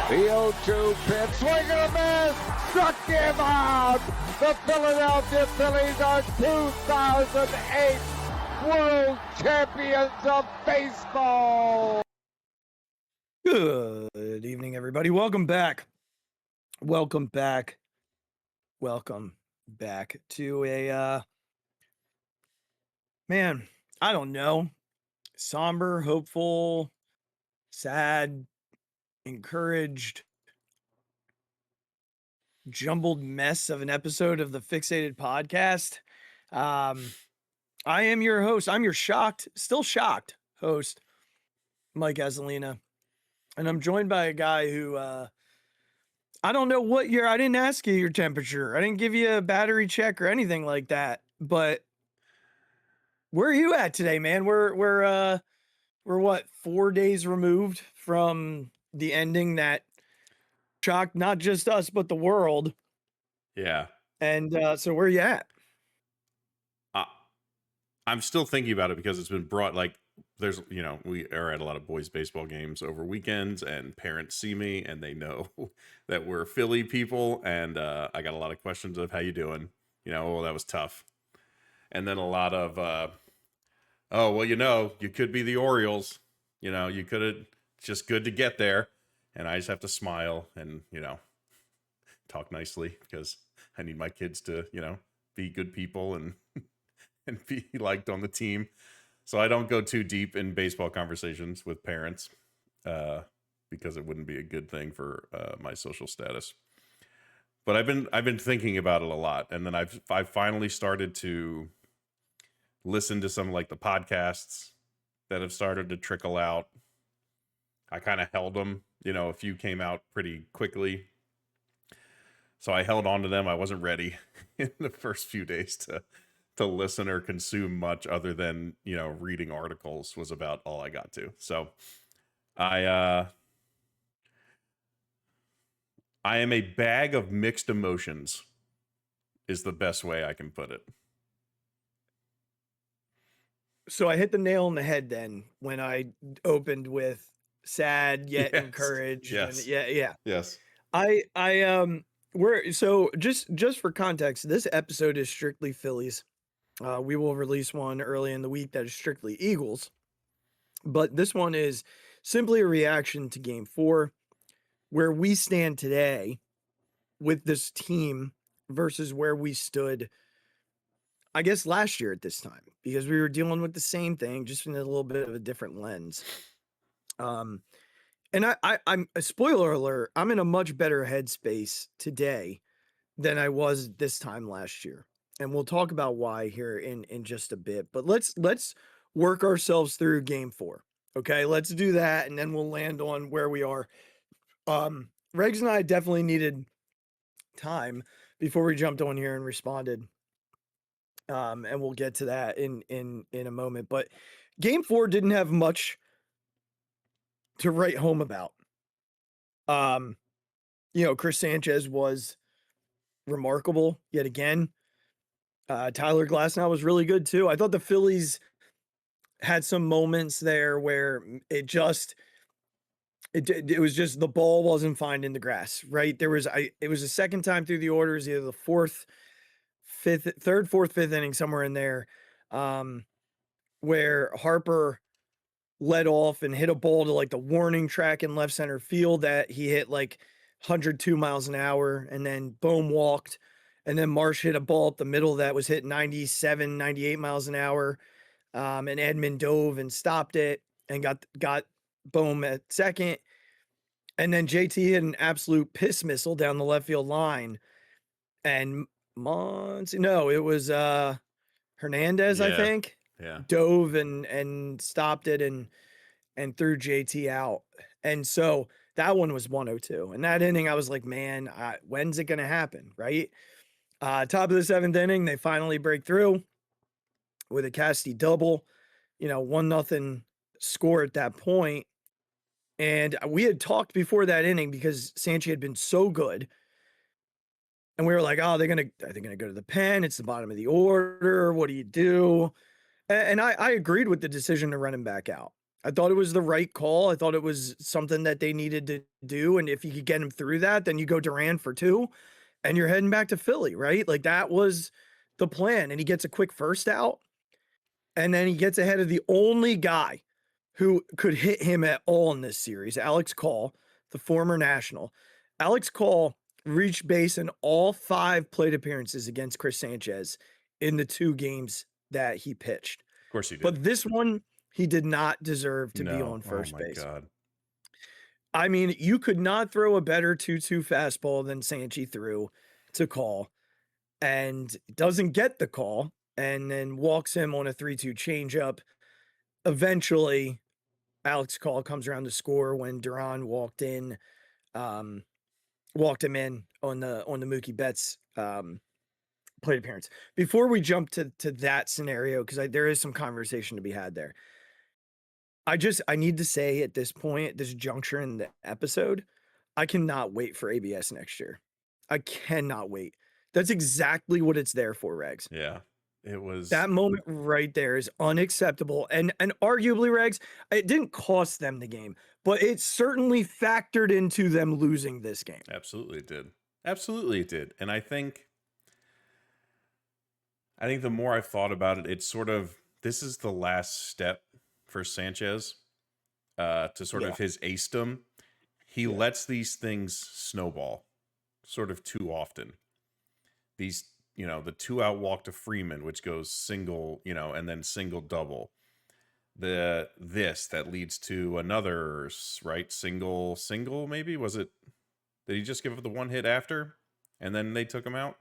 The 0-2 pitch, swing and a miss, struck him out. The Philadelphia Phillies are 2008 World Champions of Baseball. Good evening, everybody. Welcome back to a, man, I don't know, somber, hopeful, sad, encouraged, jumbled mess of an episode of the Phixated Podcast. I am your host. I'm your still shocked host, Mike Azzolina. And I'm joined by a guy who, I don't know what year. I didn't ask you your temperature. I didn't give you a battery check or anything like that. But where are you at today, man? We're what, 4 days removed from the ending that shocked not just us but the world. Yeah. And so where are you at? I'm still thinking about it because it's been brought, like, there's, we are at a lot of boys baseball games over weekends, and parents see me and they know that we're Philly people, and I got a lot of questions of how you doing, oh, that was tough. And then a lot of oh, well, you could be the Orioles, you could have, just good to get there. And I just have to smile and talk nicely because I need my kids to be good people and and be liked on the team. So I don't go too deep in baseball conversations with parents because it wouldn't be a good thing for my social status. But I've been thinking about it a lot, and then I've finally started to listen to some, like, the podcasts that have started to trickle out. I kind of held them, a few came out pretty quickly, so I held on to them. I wasn't ready in the first few days to listen or consume much other than, reading articles was about all I got to. So I am a bag of mixed emotions is the best way I can put it. So I hit the nail on the head then when I opened with sad yet Yes. encouraged. Yes. And yeah. Yes. We're so just for context, this episode is strictly Phillies. We will release one early in the week that is strictly Eagles, but this one is simply a reaction to Game 4, where we stand today with this team versus where we stood, I guess, last year at this time, because we were dealing with the same thing, just in a little bit of a different lens. And I'm a spoiler alert, I'm in a much better headspace today than I was this time last year. And we'll talk about why here in just a bit. But let's work ourselves through Game 4. Okay, let's do that, and then we'll land on where we are. Regz and I definitely needed time before we jumped on here and responded. And we'll get to that in a moment. But Game 4 didn't have much to write home about. Chris Sanchez was remarkable yet again. Tyler Glasnow was really good too. I thought the Phillies had some moments there where it was just the ball wasn't finding the grass, right? It was the second time through the orders, either the third, fourth, fifth inning, somewhere in there, where Harper led off and hit a ball to, like, the warning track in left center field that he hit like 102 miles an hour, and then Bohm walked. And then Marsh hit a ball up the middle that was hit 97, 98 miles an hour. And Edman dove and stopped it and got Bohm at second. And then JT hit an absolute piss missile down the left field line. And it was Hernandez, Yeah. I think. Yeah. Dove and stopped it and threw JT out. And so that one was 102. And that inning, I was like, man, when's it going to happen, right? Top of the seventh inning, they finally break through with a Casty double, 1-0 score at that point. And we had talked before that inning because Sanchez had been so good. And we were like, are they going to go to the pen? It's the bottom of the order. What do you do? And I agreed with the decision to run him back out. I thought it was the right call. I thought it was something that they needed to do. And if you could get him through that, then you go Duran for 2 and you're heading back to Philly, right? Like that was the plan. And he gets a quick first out. And then he gets ahead of the only guy who could hit him at all in this series, Alex Call, the former National. Alex Call reached base in all 5 plate appearances against Chris Sanchez in the 2 games that he pitched. Of course he did. But this one, he did not deserve to be on first base. God. I mean, you could not throw a better 2-2 fastball than Sanchi threw to Call, and doesn't get the call, and then walks him on a 3-2 changeup. Eventually, Alex Call comes around to score when Duran walked him in on the Mookie Betts plate appearance. Before we jump to that scenario, because there is some conversation to be had there. I need to say at this point, this juncture in the episode, I cannot wait for ABS next year. I cannot wait. That's exactly what it's there for, Regz. Yeah. It was that moment right there is unacceptable. And arguably, Regz, it didn't cost them the game, but it certainly factored into them losing this game. Absolutely it did. Absolutely it did. And I think the more I've thought about it, it's sort of, this is the last step for Sanchez to sort of his acedom. He lets these things snowball sort of too often. These, the 2-out walk to Freeman, which goes single, and then single double. That leads to another, right? Single, maybe? Was it, did he just give up the 1 hit after? And then they took him out?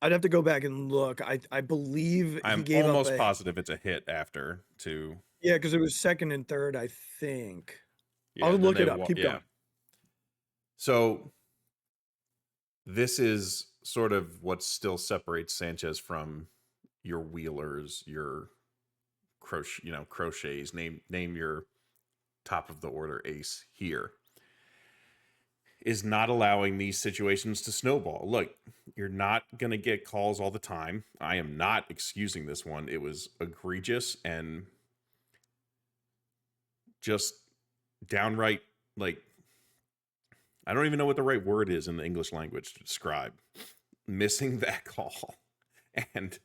I'd have to go back and look. I believe I'm almost positive it's a hit after too. Yeah, because it was 2nd and 3rd, I think. Yeah, I'll look it up. Keep going. So this is sort of what still separates Sanchez from your Wheelers, your Crochets. Name your top of the order ace here. Is not allowing these situations to snowball. Look, you're not going to get calls all the time. I am not excusing this one. It was egregious and just downright, like, I don't even know what the right word is in the English language to describe missing that call and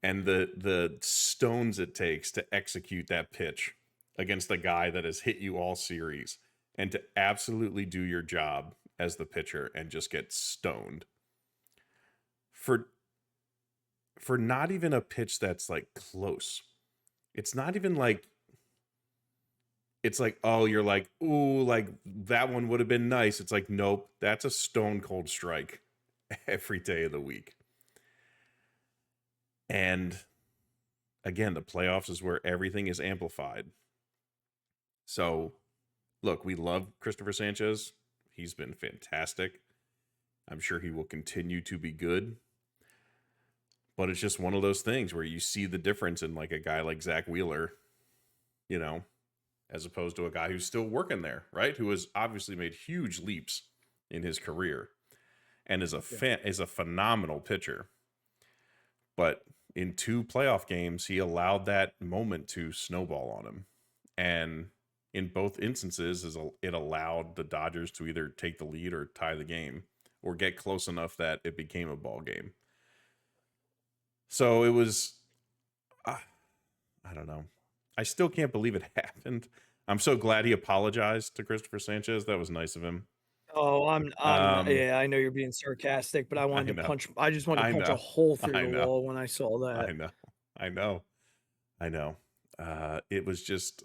the stones it takes to execute that pitch against the guy that has hit you all series. And to absolutely do your job as the pitcher and just get stoned for not even a pitch that's like close. It's not even like, it's like, oh, you're like, ooh, like that one would have been nice. It's like, nope, that's a stone cold strike every day of the week. And again, the playoffs is where everything is amplified. So look, we love Christopher Sanchez. He's been fantastic. I'm sure he will continue to be good. But it's just one of those things where you see the difference in like a guy like Zach Wheeler, as opposed to a guy who's still working there, right? Who has obviously made huge leaps in his career and is a phenomenal pitcher. But in 2 playoff games, he allowed that moment to snowball on him. And in both instances, it allowed the Dodgers to either take the lead or tie the game or get close enough that it became a ball game. So it was, I don't know. I still can't believe it happened. I'm so glad he apologized to Christopher Sanchez. That was nice of him. Oh, yeah, I know you're being sarcastic, but I wanted to punch. I just wanted to punch a hole through the wall when I saw that. I know. It was just.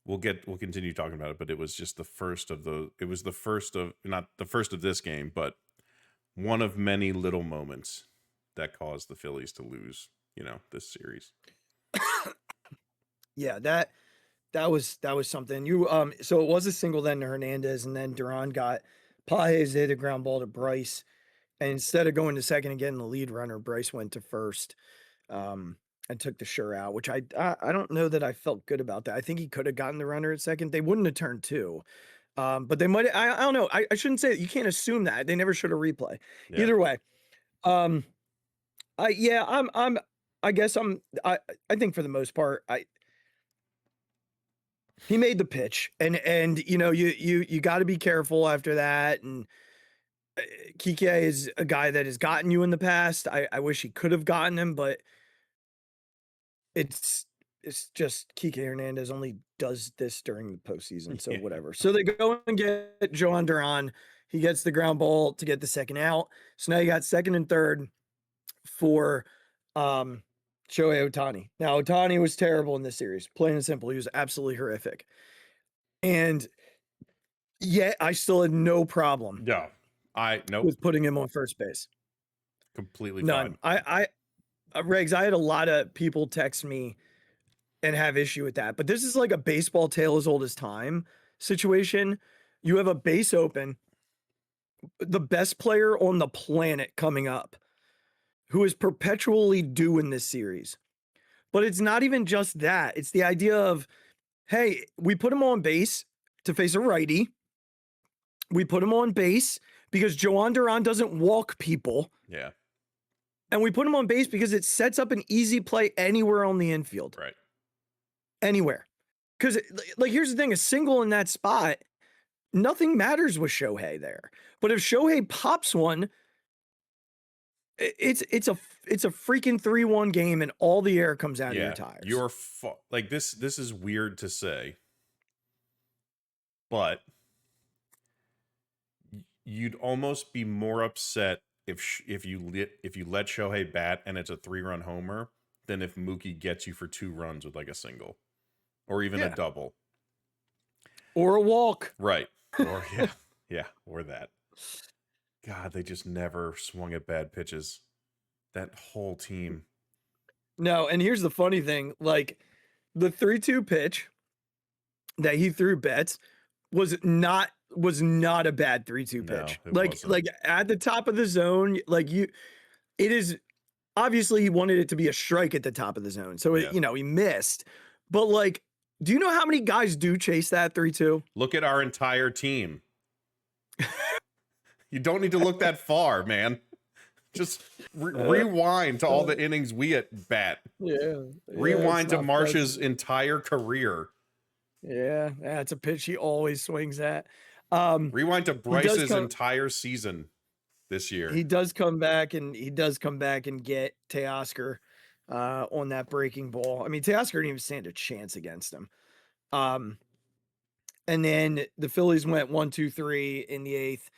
We'll continue talking about it, but it was just not the first of this game, but one of many little moments that caused the Phillies to lose, this series. Yeah, that was something. So it was a single then to Hernandez, and then Duran got Pages hit a ground ball to Bryce, and instead of going to second and getting the lead runner, Bryce went to first. And took the sure out, which I don't know that I felt good about that. I think he could have gotten the runner at second. They wouldn't have turned 2. But they might, I don't know. I shouldn't say that. You can't assume that. They never should have replay. Yeah. Either way. I guess I think for the most part, he made the pitch, and you know, you got to be careful after that. And Kike is a guy that has gotten you in the past. I wish he could have gotten him, but it's just Kike Hernandez only does this during the postseason, so whatever. So they go and get Joan Duran. He gets the ground ball to get the second out. So now you got second and third for Shohei Ohtani. Now, Ohtani was terrible in this series. Plain and simple. He was absolutely horrific. And yet I still had no problem with putting him on first base. Completely None. fine. Regz, I had a lot of people text me and have issue with that. But this is like a baseball tale as old as time situation. You have a base open, the best player on the planet coming up, who is perpetually due in this series. But it's not even just that. It's the idea of, hey, we put him on base to face a righty. We put him on base because Joan Duran doesn't walk people. Yeah. And we put him on base because it sets up an easy play anywhere on the infield. Right. Anywhere. Because, like, here's the thing, a single in that spot, nothing matters with Shohei there. But if Shohei pops one, it's a freaking 3-1 game and all the air comes out of your tires. You're like this is weird to say, but you'd almost be more upset if you let Shohei bat and it's a 3-run homer than if Mookie gets you for 2 runs with like a single or even a double or a walk. Right. Or or that. God, they just never swung at bad pitches. That whole team. No, and here's the funny thing. Like, the 3-2 pitch that he threw Betts was not a bad 3-2 pitch. Like at the top of the zone, it is obviously he wanted it to be a strike at the top of the zone. So, he missed. But, like, do you know how many guys do chase that 3-2? Look at our entire team. You don't need to look that far, man. Just rewind to all the innings we at bat. Rewind to Marsh's entire career. Yeah, it's a pitch he always swings at. Rewind to Bryce's entire season this year. He does come back and get Teoscar on that breaking ball. I mean, Teoscar didn't even stand a chance against him. And then the Phillies went 1-2-3 in the 8th.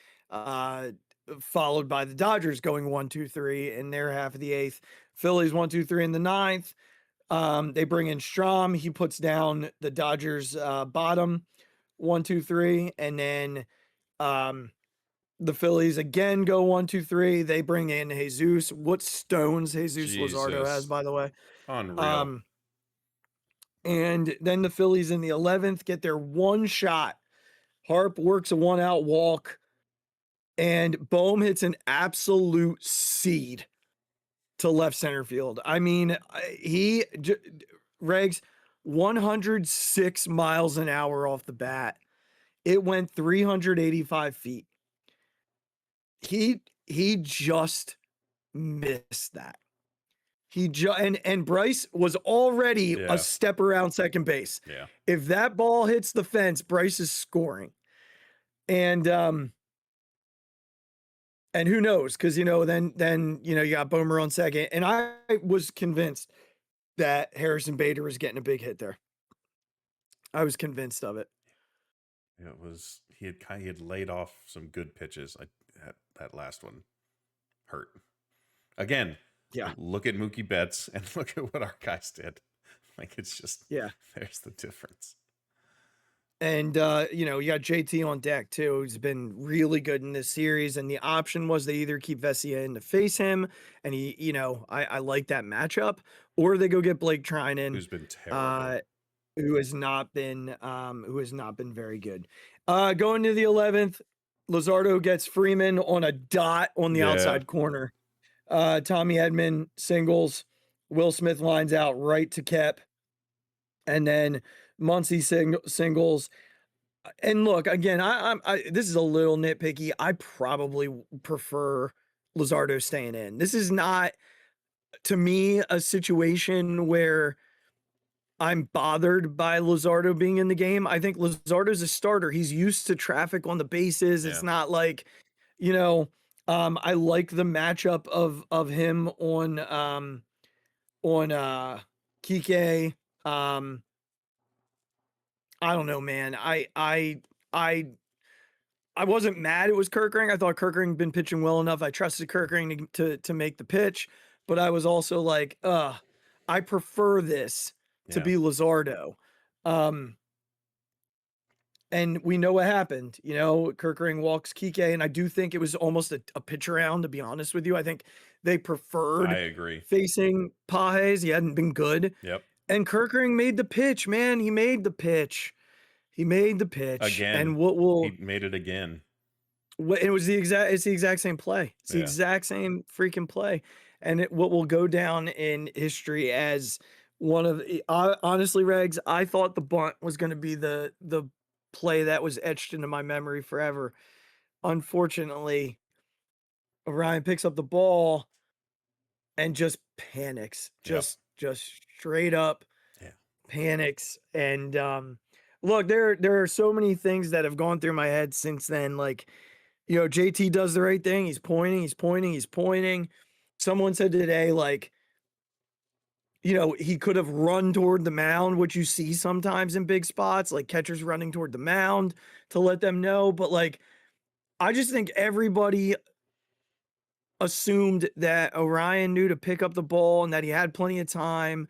Followed by the Dodgers going 1-2-3 in their half of the 8th. Phillies 1-2-3 in the 9th. They bring in Strom. He puts down the Dodgers bottom 1-2-3. And then the Phillies again go 1-2-3. They bring in Jesus. What stones Jesus Luzardo has, by the way. Unreal. And then the Phillies in the 11th get their one shot. Harp works a 1-out walk. And Bohm hits an absolute seed to left center field. I mean, Regz, 106 miles an hour off the bat. It went 385 feet. He just missed that. And Bryce was already a step around second base. Yeah. If that ball hits the fence, Bryce is scoring. And who knows? Because, then you got Boomer on second. And I was convinced that Harrison Bader was getting a big hit there. I was convinced of it. It was he had laid off some good pitches. That last one hurt. Again, look at Mookie Betts and look at what our guys did. Like, it's just there's the difference. And, you got JT on deck, too, who's been really good in this series. And the option was they either keep Vesia in to face him, and he, I like that matchup, or they go get Blake Trinan, who's been terrible, who has not been very good. Going to the 11th, Luzardo gets Freeman on a dot on the outside corner. Tommy Edman singles. Will Smith lines out right to Kep. And then Muncy singles. And look, again, I this is a little nitpicky. I probably prefer Luzardo staying in. This is not, to me, a situation where I'm bothered by Luzardo being in the game. I think Luzardo's a starter. He's used to traffic on the bases. It's not like, you know, I like the matchup of him on Kike. I don't know, man. I wasn't mad it was Kerkering. I thought Kerkering been pitching well enough. I trusted Kerkering to make the pitch, but I was also like, I prefer this to be Luzardo. And we know what happened. You know, Kerkering walks Kike, and I do think it was almost a pitch around, to be honest with you. I think they preferred I agree. facing Pages. He hadn't been good. Yep. And Kerkering made the pitch, man. He made the pitch. He made the pitch. Again. And he made it again. It's the exact same play. It's the exact same freaking play. And what will go down in history as one of honestly, Regz, I thought the bunt was going to be the play that was etched into my memory forever. Unfortunately, Orion picks up the ball and just panics. Just straight up panics. And look, there are so many things that have gone through my head since then. Like, you know, JT does the right thing. He's pointing. Someone said today, like, you know, he could have run toward the mound, which you see sometimes in big spots, like catchers running toward the mound to let them know. But like, I just think everybody assumed that Orion knew to pick up the ball and that he had plenty of time.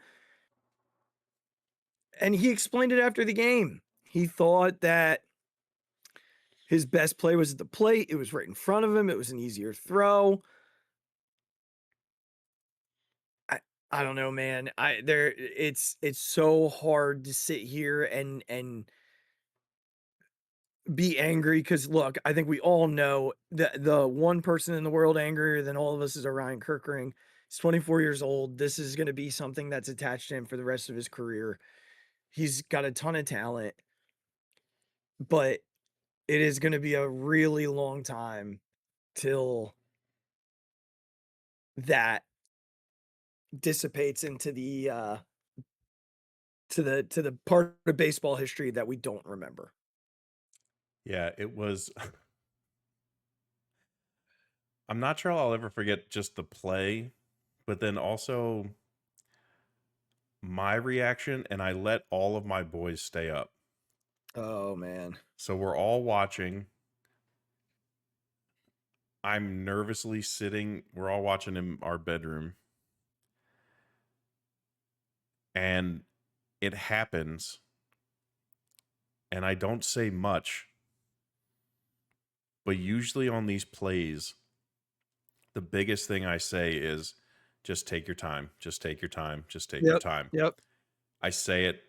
And he explained it after the game. He thought that his best play was at the plate. It was right in front of him. It was an easier throw. I don't know, man. It's so hard to sit here and be angry because look, I think we all know that the one person in the world angrier than all of us is Orion Kerkering. He's 24 years old. This is going to be something that's attached to him for the rest of his career. He's got a ton of talent, but it is going to be a really long time till that dissipates into the to the part of baseball history that we don't remember. Yeah, it was. I'm not sure I'll ever forget just the play, but then also my reaction, and I let all of my boys stay up. Oh, man. So we're all watching. I'm nervously sitting. We're all watching in our bedroom. And it happens. And I don't say much. But usually on these plays, the biggest thing I say is just take your time. Just take your time. Just take your time. Yep. I say it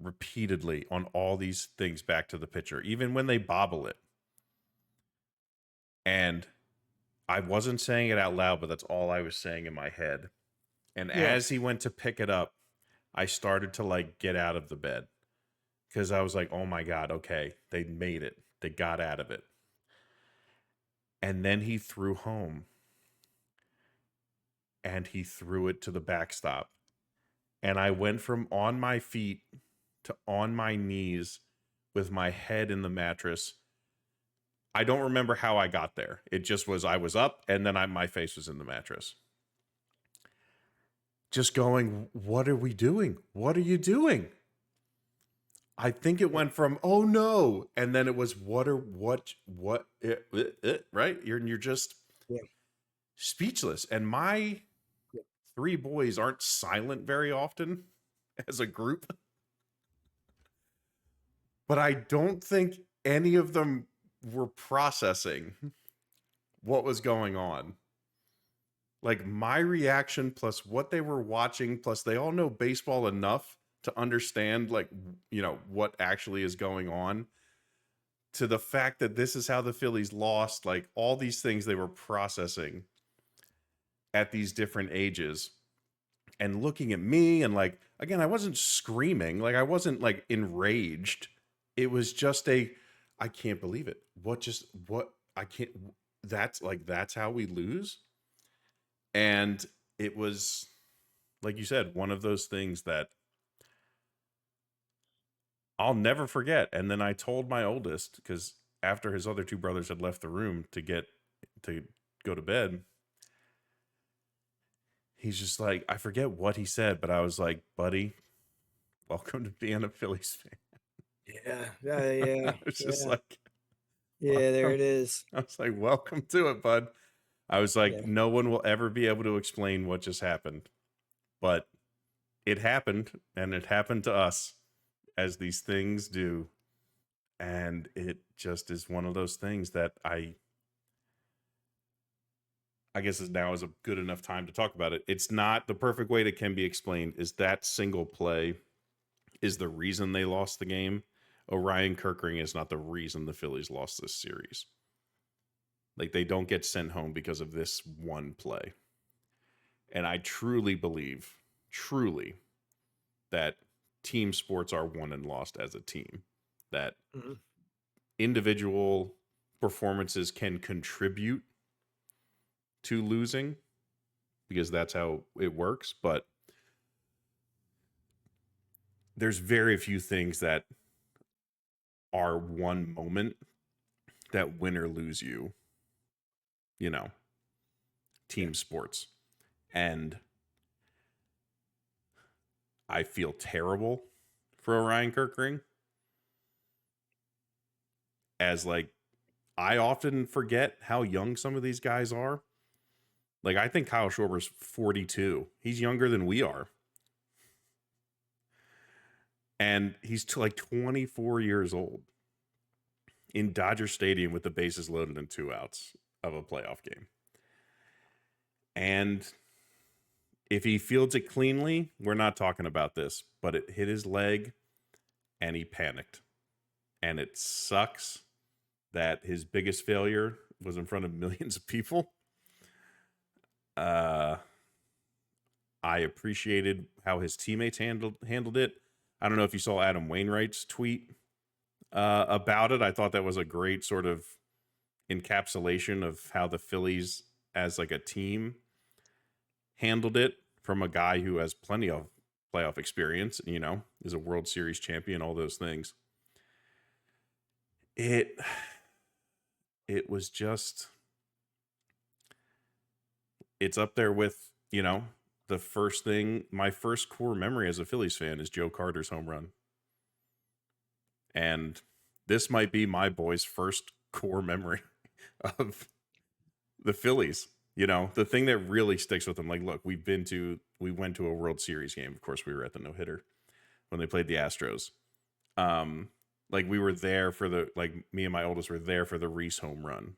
repeatedly on all these things back to the pitcher, even when they bobble it. And I wasn't saying it out loud, but that's all I was saying in my head. And as he went to pick it up, I started to like get out of the bed because I was like, oh my God, okay, they made it. They got out of it. And then he threw home. And he threw it to the backstop. And I went from on my feet to on my knees with my head in the mattress. I don't remember how I got there. It just was, I was up and then my face was in the mattress. Just going, what are we doing? What are you doing? I think it went from, oh no. And then it was, right? You're just speechless. And my 3 boys aren't silent very often as a group. But I don't think any of them were processing what was going on. Like my reaction plus what they were watching, plus they all know baseball enough to understand like, you know, what actually is going on, to the fact that this is how the Phillies lost, like all these things they were processing at these different ages. And looking at me and like, again, I wasn't screaming, like I wasn't like enraged. It was just I can't believe it. That's how we lose. And it was, like you said, one of those things that I'll never forget. And then I told my oldest, because after his other two brothers had left the room to go to bed, he's just like, I forget what he said, but I was like, buddy, welcome to being a Phillies fan. Yeah. I was just like, there welcome. it is. I was like, welcome to it, bud. I was like, Yeah. no one will ever be able to explain what just happened, but it happened, and it happened to us, as these things do. And it just is one of those things that I guess now is a good enough time to talk about it. It's not the perfect way that can be explained is that single play is the reason they lost the game. Orion Kirkring is not the reason the Phillies lost this series. Like, they don't get sent home because of this one play. And I truly believe, that team sports are won and lost as a team. That individual performances can contribute to losing because that's how it works. But there's very few things that are one moment that win or lose you, team sports. And I feel terrible for Orion Kirkring, as like, I often forget how young some of these guys are. Like, I think Kyle Schwarber's 42. He's younger than we are. And he's like 24 years old in Dodger Stadium with the bases loaded and 2 outs of a playoff game. And if he fields it cleanly, we're not talking about this, but it hit his leg and he panicked. And it sucks that his biggest failure was in front of millions of people. I appreciated how his teammates handled it. I don't know if you saw Adam Wainwright's tweet about it. I thought that was a great sort of encapsulation of how the Phillies as like a team handled it, from a guy who has plenty of playoff experience, is a World Series champion, all those things. It was just, it's up there with, the first thing, my first core memory as a Phillies fan is Joe Carter's home run. And this might be my boy's first core memory of the Phillies. The thing that really sticks with them. Like, look, we went to a World Series game. Of course, we were at the no-hitter when they played the Astros. Like, we were there for me and my oldest were there for the Reese home run.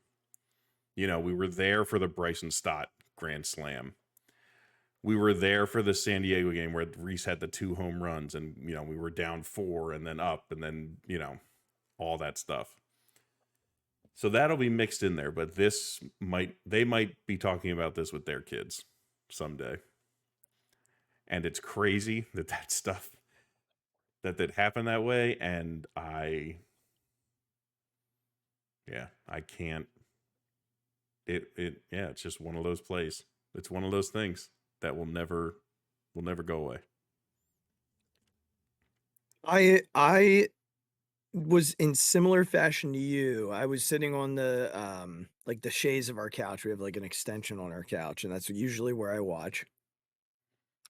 We were there for the Bryson Stott grand slam. We were there for the San Diego game where Reese had the 2 home runs, and, we were down 4 and then up, and then, all that stuff. So that'll be mixed in there, but they might be talking about this with their kids someday. And it's crazy that stuff that happened that way. And I can't, it's just one of those plays. It's one of those things that will never go away. I was in similar fashion to you. I was sitting on the like the chaise of our couch. We have like an extension on our couch, and that's usually where I watch.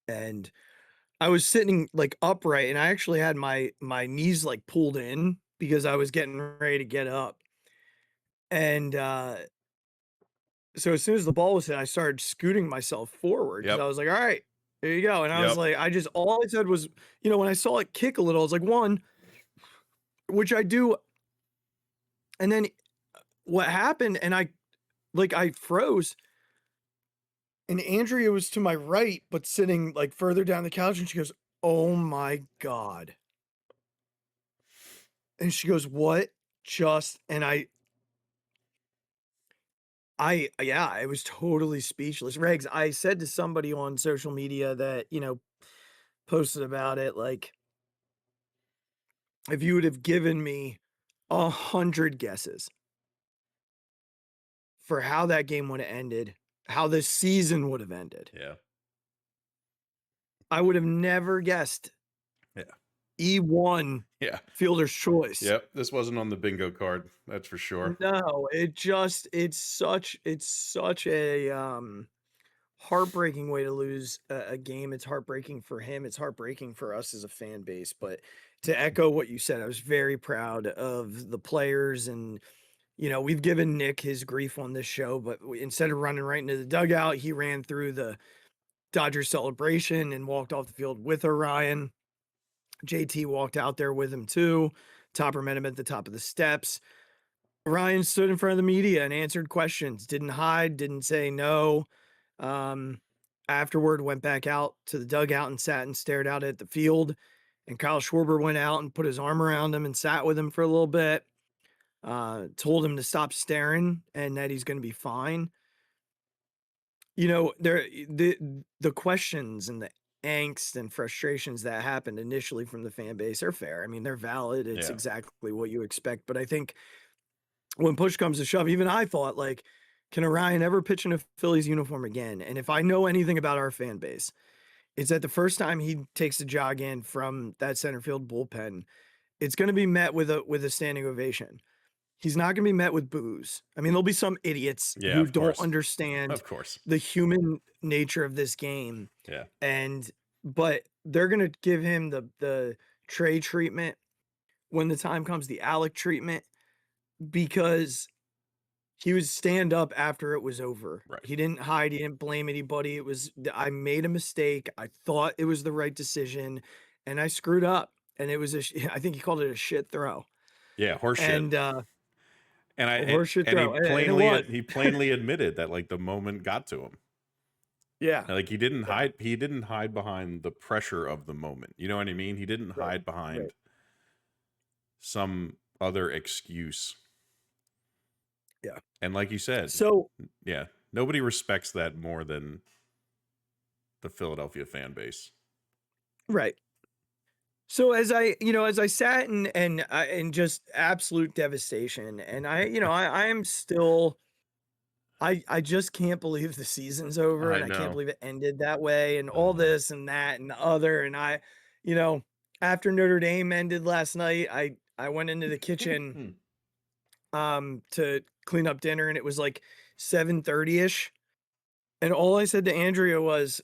And I was sitting like upright, and I actually had my knees like pulled in because I was getting ready to get up. And so as soon as the ball was hit, I started scooting myself forward because I was like, all right, there you go. And I was like, all I said was, when I saw it kick a little, I was like, one, which I do. And then what happened, and I froze, and Andrea was to my right, but sitting like further down the couch, and she goes, oh my God. And she goes, what just, and I was totally speechless. Regz, I said to somebody on social media that, posted about it, like, if you would have given me 100 guesses for how that game would have ended, how this season would have ended, Yeah. I would have never guessed. Yeah. E1 Yeah. fielder's choice. Yep. This wasn't on the bingo card. That's for sure. No, it's such a heartbreaking way to lose a game. It's heartbreaking for him. It's heartbreaking for us as a fan base. But to echo what you said, I was very proud of the players. And, we've given Nick his grief on this show, but instead of running right into the dugout, he ran through the Dodgers celebration and walked off the field with Orion. JT walked out there with him too. Topper met him at the top of the steps. Ryan stood in front of the media and answered questions, didn't hide, didn't say no. Afterward, went back out to the dugout and sat and stared out at the field. And Kyle Schwarber went out and put his arm around him and sat with him for a little bit. Told him to stop staring and that he's going to be fine. The questions and the angst and frustrations that happened initially from the fan base are fair. I mean, they're valid. It's exactly what you expect. But I think when push comes to shove, even I thought, like, can Orion ever pitch in a Phillies uniform again? And if I know anything about our fan base, it's that the first time he takes a jog in from that center field bullpen, it's going to be met with a standing ovation. He's not going to be met with boos. I mean, there'll be some idiots who don't understand the human nature of this game. Yeah. But they're going to give him the Trey treatment when the time comes, the Alec treatment, because he was stand up after it was over. Right. He didn't hide. He didn't blame anybody. I made a mistake. I thought it was the right decision and I screwed up. And it was I think he called it a shit throw. Yeah. Horseshit. He plainly admitted that, like, the moment got to him. Yeah. Like, he didn't hide behind the pressure of the moment. You know what I mean? He didn't hide behind some other excuse. Yeah. And like you said, nobody respects that more than the Philadelphia fan base. Right. So as I sat and just absolute devastation, and I am still, I just can't believe the season's over, and I can't believe it ended that way, and all this and that and the other, and after Notre Dame ended last night, I went into the kitchen to clean up dinner, and it was like 7:30ish, and all I said to Andrea was,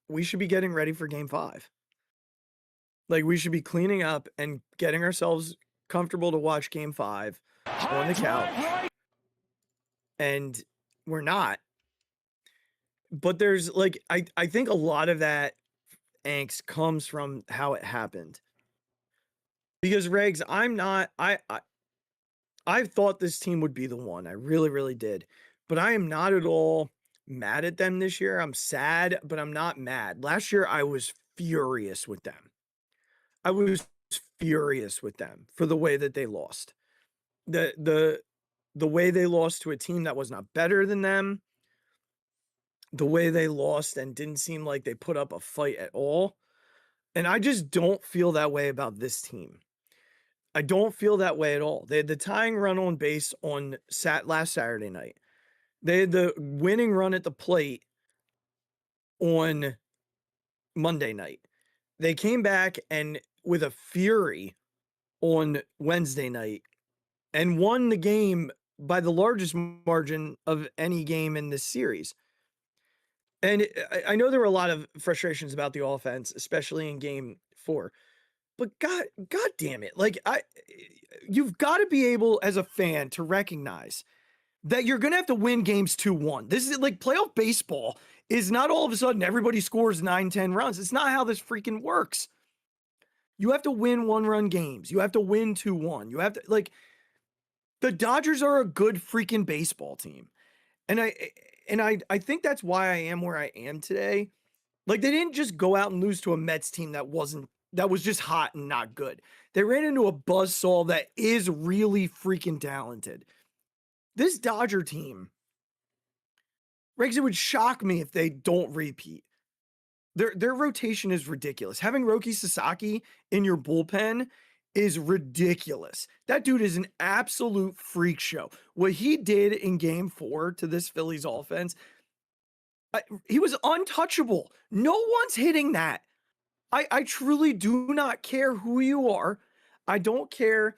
we should be getting ready for Game 5. Like, we should be cleaning up and getting ourselves comfortable to watch Game 5 on the couch. And we're not. But there's, like, I think a lot of that angst comes from how it happened. Because, Regz, I thought this team would be the one. I really, really did. But I am not at all mad at them this year. I'm sad, but I'm not mad. Last year, I was furious with them. I was furious with them for the way that they lost. The way they lost to a team that was not better than them. The way they lost and didn't seem like they put up a fight at all. And I just don't feel that way about this team. I don't feel that way at all. They had the tying run on base on last Saturday night. They had the winning run at the plate on Monday night. They came back and with a fury on Wednesday night and won the game by the largest margin of any game in this series. And I know there were a lot of frustrations about the offense, especially in Game 4. But God damn it. Like, you've got to be able as a fan to recognize that you're going to have to win games 2-1. This is like playoff baseball is not all of a sudden everybody scores 9-10 runs. It's not how this freaking works. You have to win 1-run games. You have to win 2-1. You have to, like, the Dodgers are a good freaking baseball team. And I think that's why I am where I am today. Like, they didn't just go out and lose to a Mets team that was just hot and not good. They ran into a buzzsaw that is really freaking talented. This Dodger team, Regz, it would shock me if they don't repeat. Their rotation is ridiculous. Having Roki Sasaki in your bullpen is ridiculous. That dude is an absolute freak show. What he did in Game 4 to this Phillies offense, he was untouchable. No one's hitting that. I truly do not care who you are. I don't care.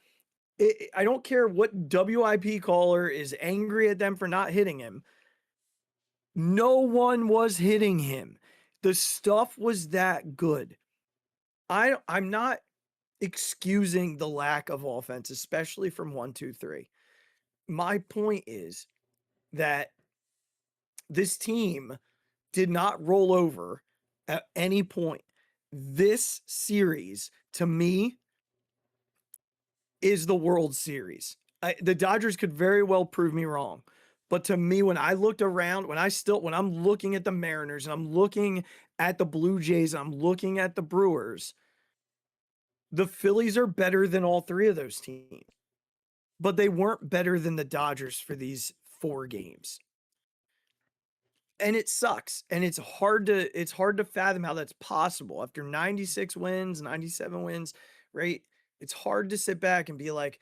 I don't care what WIP caller is angry at them for not hitting him. No one was hitting him. The stuff was that good. I'm not excusing the lack of offense, especially from 1, 2, 3. My point is that this team did not roll over at any point. This series, to me, is the World Series. The Dodgers could very well prove me wrong. But to me, when I looked around, when I'm looking at the Mariners and I'm looking at the Blue Jays, and I'm looking at the Brewers, the Phillies are better than all three of those teams. But they weren't better than the Dodgers for these 4 games. And it sucks. And it's hard to fathom how that's possible after 96 wins, 97 wins, right? It's hard to sit back and be like,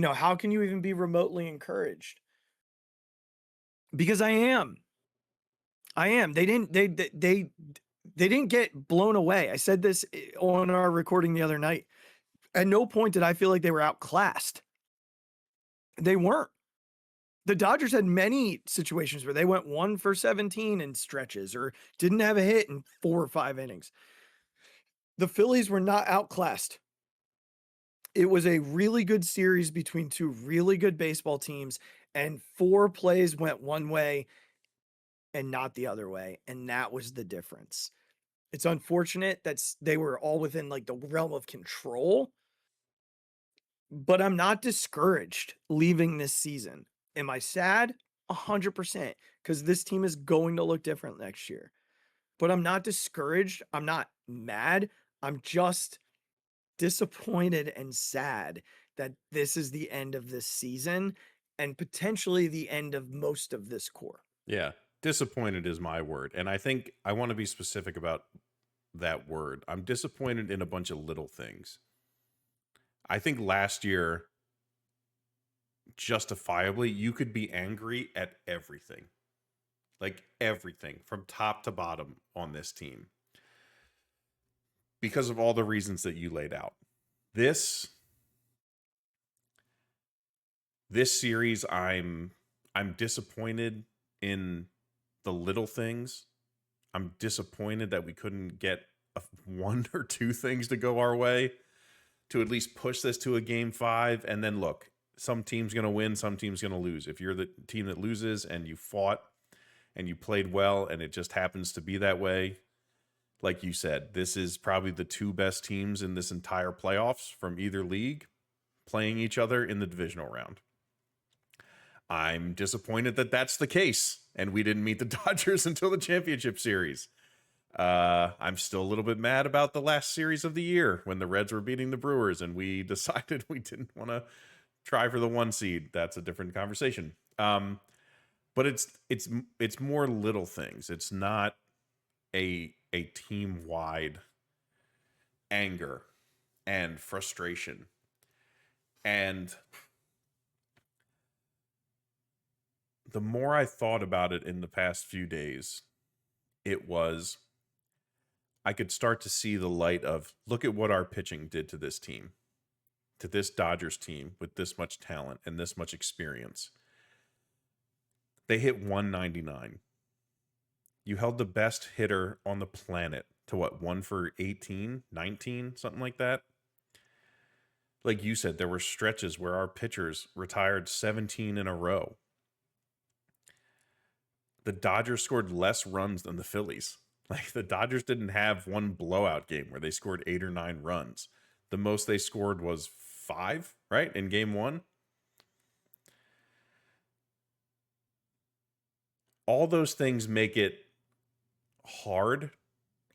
how can you even be remotely encouraged? Because I am. They didn't get blown away. I said this on our recording the other night. At no point did I feel like they were outclassed. They weren't. The Dodgers had many situations where they went 1 for 17 in stretches or didn't have a hit in 4 or 5 innings. The Phillies were not outclassed. It was a really good series between 2 really good baseball teams, and 4 plays went one way and not the other way, and that was the difference. It's unfortunate that they were all within like the realm of control, but I'm not discouraged leaving this season. Am I sad? 100%, because this team is going to look different next year. But I'm not discouraged. I'm not mad. I'm just disappointed and sad that this is the end of this season and potentially the end of most of this core. Yeah. Disappointed is my word. And I think I want to be specific about that word. I'm disappointed in a bunch of little things. I think last year, justifiably, you could be angry at everything. Like everything from top to bottom on this team. Because of all the reasons that you laid out. This series, I'm disappointed in the little things. I'm disappointed that we couldn't get 1 or 2 things to go our way to at least push this to a game 5. And then look, some team's going to win, some team's going to lose. If you're the team that loses and you fought and you played well and it just happens to be that way, like you said, this is probably the 2 best teams in this entire playoffs from either league playing each other in the divisional round. I'm disappointed that that's the case and we didn't meet the Dodgers until the championship series. I'm still a little bit mad about the last series of the year when the Reds were beating the Brewers and we decided we didn't want to try for the 1 seed. That's a different conversation. But it's more little things. It's not a team-wide anger and frustration. And the more I thought about it in the past few days, it was, I could start to see the light of, look at what our pitching did to this team, to this Dodgers team with this much talent and this much experience. They hit 199. You held the best hitter on the planet to what, 1 for 18, 19, something like that? Like you said, there were stretches where our pitchers retired 17 in a row. The Dodgers scored less runs than the Phillies. Like the Dodgers didn't have 1 blowout game where they scored 8 or 9 runs. The most they scored was 5, right? In game 1. All those things make it hard.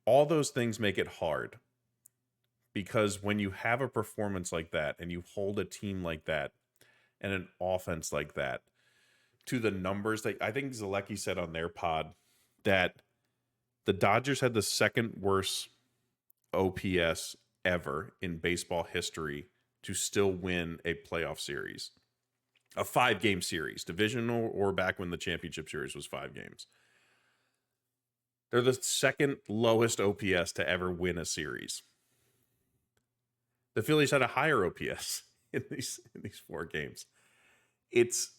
All those things make it hard. Because when you have a performance like that and you hold a team like that and an offense like that to the numbers that I think Zalecki said on their pod that the Dodgers had the 2nd worst OPS ever in baseball history to still win a playoff series, a 5-game series, divisional or back when the championship series was 5 games. They're the second lowest OPS to ever win a series. The Phillies had a higher OPS in these 4 games. It's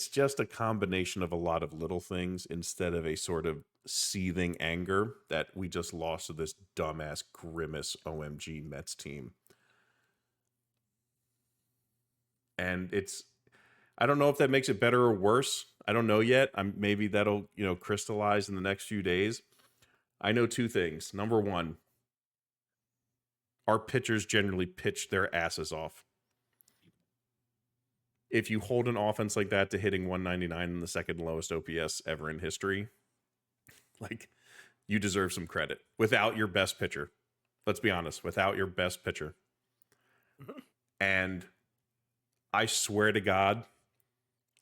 just a combination of a lot of little things instead of a sort of seething anger that we just lost to this dumbass grimace OMG Mets team. And I don't know if that makes it better or worse. I don't know yet. Maybe that'll, crystallize in the next few days. I know 2 things. Number 1, our pitchers generally pitch their asses off. If you hold an offense like that to hitting 199 in the second lowest OPS ever in history, like, you deserve some credit without your best pitcher. Let's be honest, without your best pitcher. And I swear to God,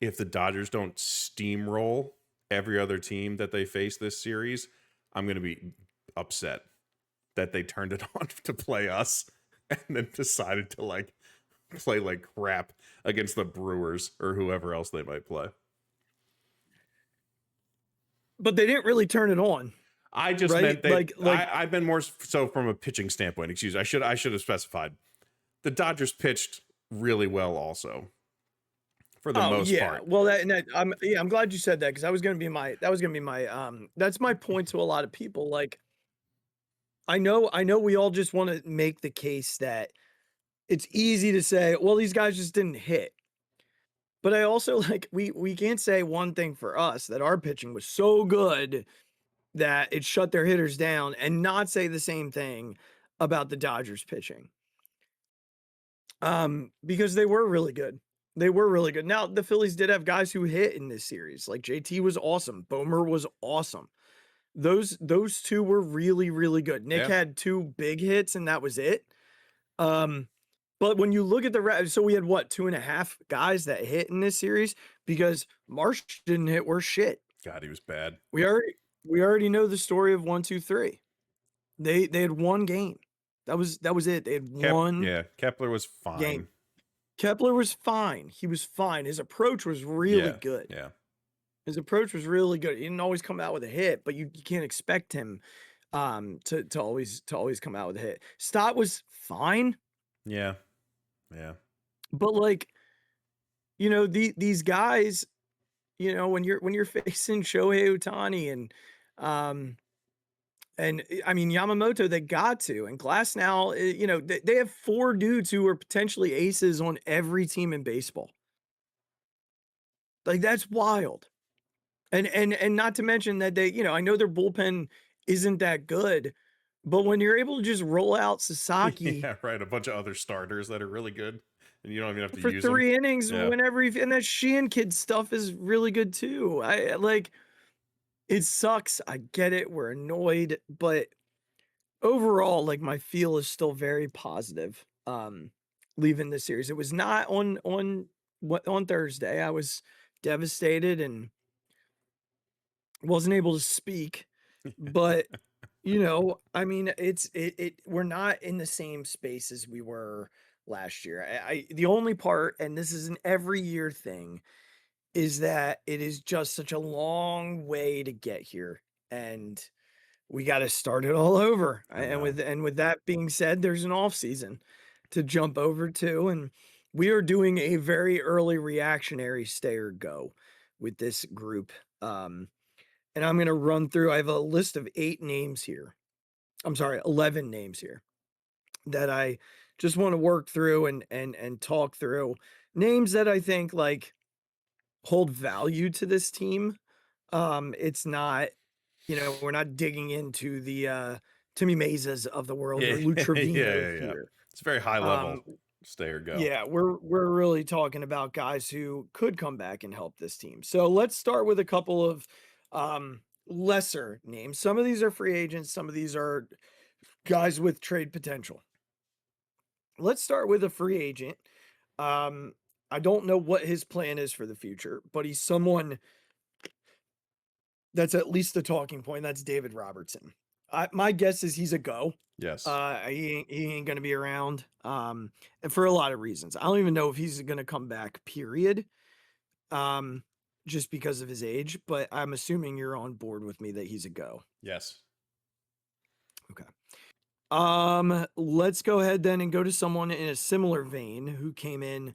if the Dodgers don't steamroll every other team that they face this series, I'm going to be upset that they turned it on to play us and then decided to play like crap against the Brewers or whoever else they might play. But they didn't really turn it on. I just meant I've been more so from a pitching standpoint. Excuse me. I should have specified. The Dodgers pitched really well also for the most part. Well, I'm glad you said that, because that was going to be my that's my point to a lot of people. Like, I know we all just want to make the case that it's easy to say, well, these guys just didn't hit. But I also, we can't say one thing for us, that our pitching was so good that it shut their hitters down, and not say the same thing about the Dodgers pitching. Because they were really good. They were really good. Now, the Phillies did have guys who hit in this series. Like, JT was awesome. Bomer was awesome. Those 2 were really, really good. Nick had 2 big hits, and that was it. But when you look at so we had 2.5 guys that hit in this series, because Marsh didn't hit worth shit. God, he was bad. We already know the story of 1, 2, 3. They had 1 game. That was it. They had 1. Yeah, Kepler was fine. Game. Kepler was fine. He was fine. His approach was really good. Yeah. His approach was really good. He didn't always come out with a hit, but you can't expect him to always come out with a hit. Stott was fine. Yeah. Yeah. But these guys, when you're facing Shohei Ohtani and I mean, Yamamoto, they got to, and Glass now, they have 4 dudes who are potentially aces on every team in baseball. Like, that's wild. And not to mention that they, I know their bullpen isn't that good, but when you're able to just roll out Sasaki, yeah, right, a bunch of other starters that are really good, and you don't even have to for use 3 them. innings, and that Sheehan kid stuff is really good too. It sucks. I get it. We're annoyed, but overall, my feel is still very positive. Leaving this series, it was not on Thursday. I was devastated and wasn't able to speak, but I mean, we're not in the same space as we were last year. The only part, and this is an every year thing, is that it is just such a long way to get here, and we got to start it all over. And with that being said, there's an off season to jump over to, and we are doing a very early reactionary stay or go with this group. And I'm going to run through. I have a list of 8 names here. I'm sorry, 11 names here that I just want to work through and talk through. Names that I think hold value to this team. It's not, we're not digging into the Timmy Mazes of the world or Lou Trevino here. It's very high level stay or go. Yeah, we're really talking about guys who could come back and help this team. So let's start with a couple of lesser names. Some of these are free agents, some of these are guys with trade potential. Let's start with a free agent. I don't know what his plan is for the future, but he's someone that's at least a talking point. That's David Robertson. My guess is he's a go. Yes. He ain't going to be around, and for a lot of reasons. I don't even know if he's going to come back, period. just because of his age, but I'm assuming you're on board with me that he's a go. Yes. Okay. Let's go ahead then and go to someone in a similar vein who came in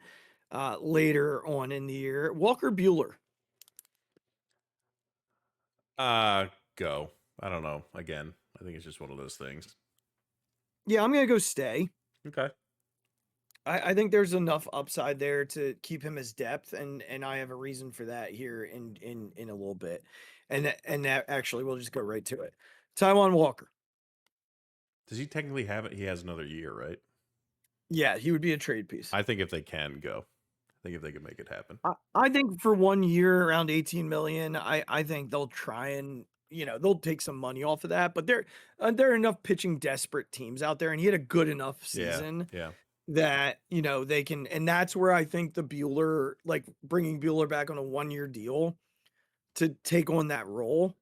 later on in the year. Walker Buehler. Go. I don't know. Again, I think it's just one of those things. Yeah, I'm gonna go stay. Okay. I think there's enough upside there to keep him as depth, and I have a reason for that here in a little bit, and that actually we'll just go right to it. Taijuan Walker. Does he technically have it? He has another year, right? Yeah, he would be a trade piece. I think if they can go, I think if they can make it happen. I think for 1 year around 18 million, I think they'll try and they'll take some money off of that, but there are enough pitching desperate teams out there, and he had a good enough season. Yeah. That they can, and that's where I think the Buehler, like bringing Buehler back on a 1-year deal to take on that role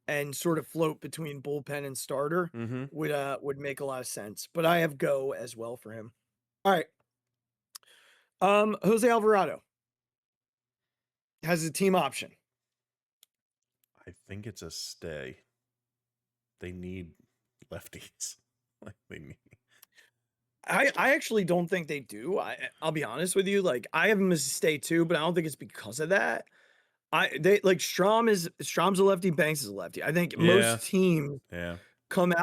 and sort of float between bullpen and starter Mm-hmm. would make a lot of sense. But I have go as well for him. All right. Jose Alvarado has a team option. I think it's a stay. They need lefties. Like they need. I actually don't think they do. I'll be honest with you. Like I have him as a stay too, but I don't think it's because of that. They like Strom's a lefty, Banks is a lefty. I think most teams come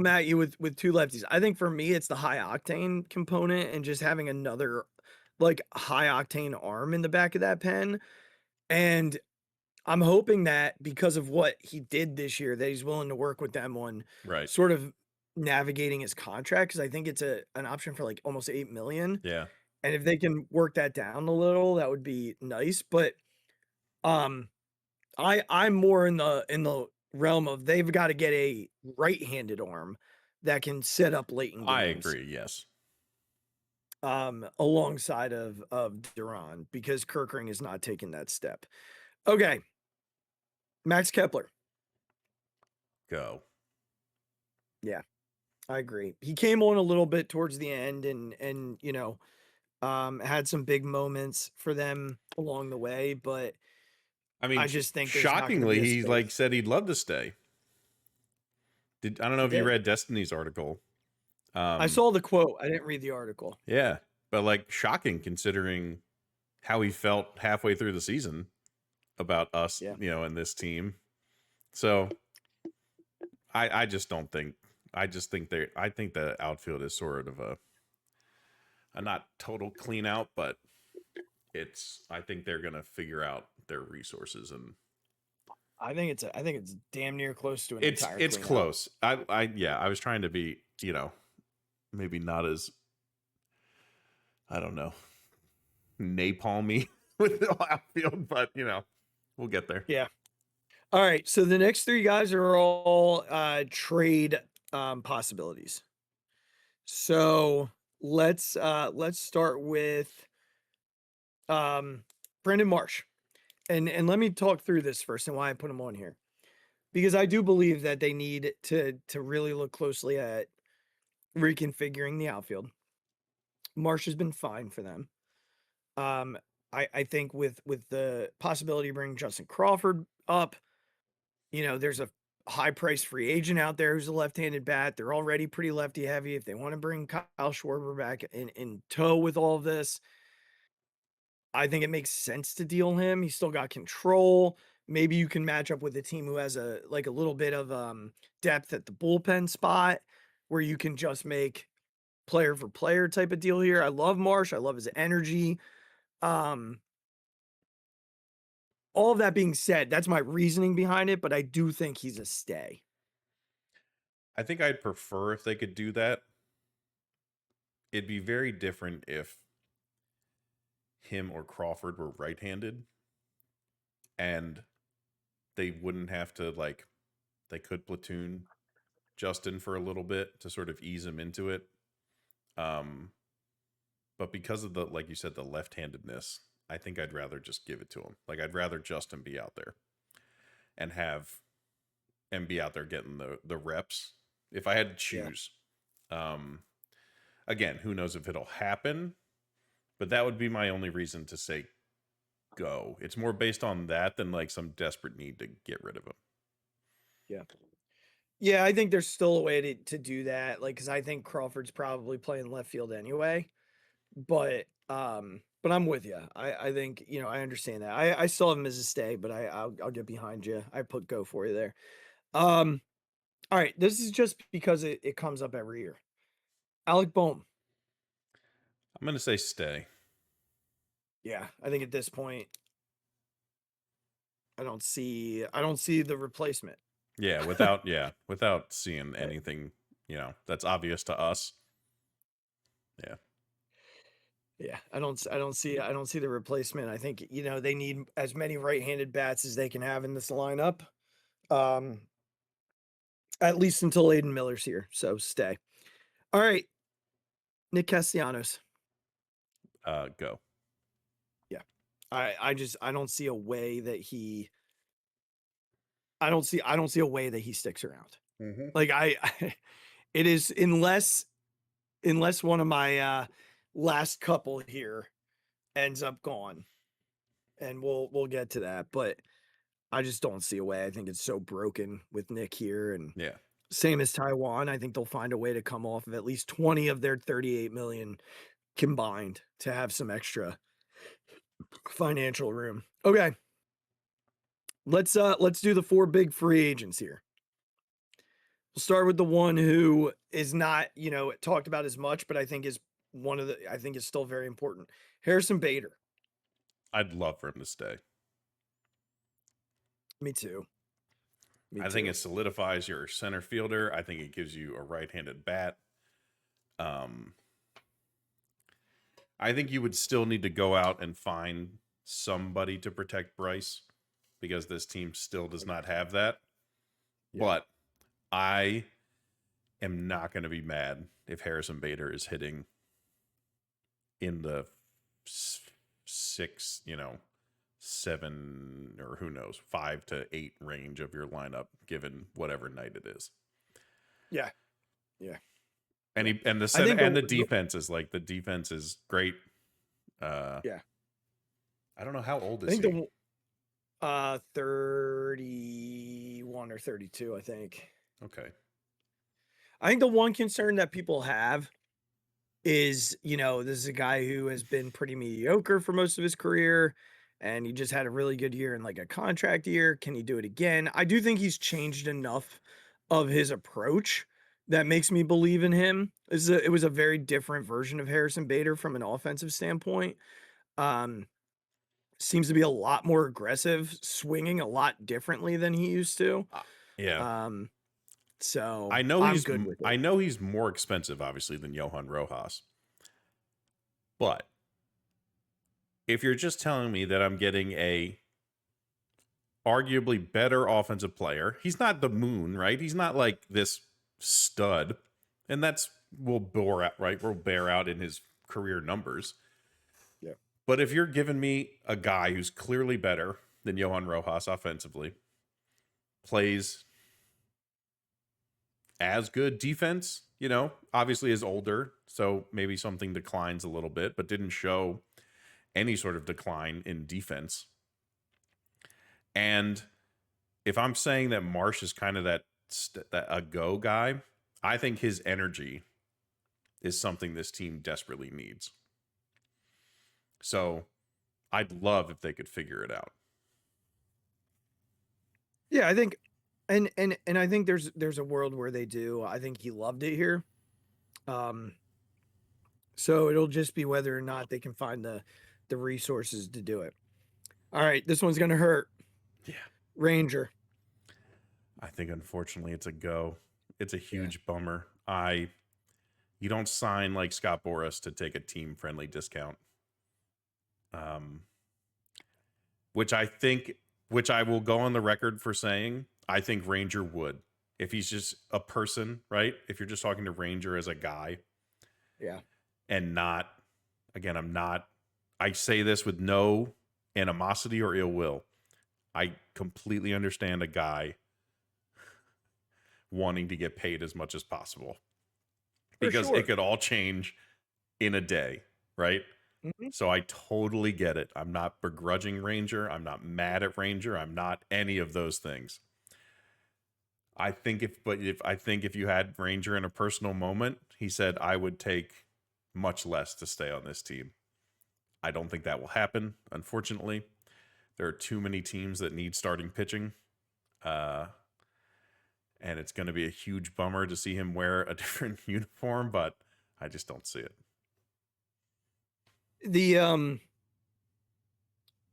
at you with two lefties. I think for me it's the high octane component and just having another like high octane arm in the back of that pen. And I'm hoping that because of what he did this year, that he's willing to work with them on sort of navigating his contract, because I think it's an option for like almost $8 million. Yeah. And if they can work that down a little, that would be nice. But I'm more in the realm of they've got to get a right-handed arm that can set up late in games. I agree, yes. Alongside of Duran, because Kerkering is not taking that step. Okay. Max Kepler. Go. Yeah, I agree. He came on a little bit towards the end and had some big moments for them along the way, but I mean, I just think shockingly, he like said he'd love to stay. I don't know if you read Destiny's article. I saw the quote. I didn't read the article. Yeah, but like shocking considering how he felt halfway through the season about us, and this team. So I just don't think. I think the outfield is sort of a not total clean out, but I think they're gonna figure out their resources, and I think it's damn near close to an entire. It's close. I was trying to be, maybe not as, I don't know, napalmy with the outfield, but we'll get there. Yeah. All right. So the next three guys are all trade possibilities. So let's start with Brandon Marsh. And let me talk through this first and why I put him on here. Because I do believe that they need to really look closely at reconfiguring the outfield. Marsh has been fine for them. I think with the possibility of bringing Justin Crawford up, there's a high-priced free agent out there who's a left-handed bat. They're already pretty lefty-heavy. If they want to bring Kyle Schwarber back in tow with all of this, I think it makes sense to deal him. He's still got control. Maybe you can match up with a team who has a little bit of depth at the bullpen spot where you can just make player for player type of deal here. I love Marsh. I love his energy. All of that being said, that's my reasoning behind it, but I do think he's a stay. I think I'd prefer if they could do that. It'd be very different if him or Crawford were right-handed and they wouldn't have to they could platoon Justin for a little bit to sort of ease him into it. But because of the, like you said, the left-handedness, I think I'd rather just give it to him. Like, I'd rather Justin be out there and be out there getting the reps if I had to choose. Yeah. Again, who knows if it'll happen, but that would be my only reason to say go. It's more based on that than like some desperate need to get rid of him. Yeah. Yeah, I think there's still a way to do that. Like, because I think Crawford's probably playing left field anyway. But I'm with you. I think, I understand that. I still have him as a stay, but I'll get behind you. I put go for you there. All right. This is just because it comes up every year. Alec Bohm. I'm gonna say stay. Yeah, I think at this point, I don't see the replacement. Yeah, without seeing anything, that's obvious to us. Yeah. Yeah, I don't see the replacement. I think, they need as many right-handed bats as they can have in this lineup. At least until Aiden Miller's here. So stay. All right. Nick Castellanos. Go. Yeah. I don't see a way that he I don't see a way that he sticks around. Mm-hmm. Like it is unless one of my last couple here ends up gone. And we'll get to that, but I just don't see a way. I think it's so broken with Nick here, and Yeah. same as Taiwan. I think they'll find a way to come off of at least 20 of their 38 million combined to have some extra financial room. Okay. Let's do the 4 big free agents here. We'll start with the one who is not, talked about as much, but I think is still very important. Harrison Bader. I'd love for him to stay. Me too. I think it solidifies your center fielder. I think it gives you a right-handed bat. I think you would still need to go out and find somebody to protect Bryce because this team still does not have that. Yeah. But I am not going to be mad if Harrison Bader is hitting in the 6, 7, or who knows, 5 to 8 range of your lineup, given whatever night it is. Yeah. Yeah. And the defense is like, the defense is great. Yeah. I don't know how old is he? 31 or 32, I think. Okay. I think the one concern that people have is, this is a guy who has been pretty mediocre for most of his career, and he just had a really good year in like a contract year. Can he do it again? I do think he's changed enough of his approach that makes me believe in him. It was a very different version of Harrison Bader from an offensive standpoint. Seems to be a lot more aggressive, swinging a lot differently than he used to. Yeah. So I know I'm good with it. I know he's more expensive, obviously, than Johan Rojas. But if you're just telling me that I'm getting a arguably better offensive player, he's not the moon, right? He's not like this stud, and will bear out in his career numbers. Yeah. But if you're giving me a guy who's clearly better than Johan Rojas offensively, plays as good defense, obviously is older, so maybe something declines a little bit, but didn't show any sort of decline in defense. And if I'm saying that Marsh is kind of that a go guy, I think his energy is something this team desperately needs. So I'd love if they could figure it out. Yeah, I think and I think there's a world where they do. I think he loved it here. So it'll just be whether or not they can find the resources to do it. All right, this one's gonna hurt. Yeah. Ranger. I think unfortunately it's a go. It's a huge bummer. You don't sign like Scott Boras to take a team friendly discount. Which I will go on the record for saying, I think Ranger would. If he's just a person, right? If you're just talking to Ranger as a guy. Yeah. And not, again, I say this with no animosity or ill will. I completely understand a guy wanting to get paid as much as possible. Because it could all change in a day, right? Mhm. So I totally get it. I'm not begrudging Ranger. I'm not mad at Ranger. I'm not any of those things. I think if you had Ranger in a personal moment, he said I would take much less to stay on this team. I don't think that will happen, unfortunately. There are too many teams that need starting pitching. And it's going to be a huge bummer to see him wear a different uniform, but I just don't see it.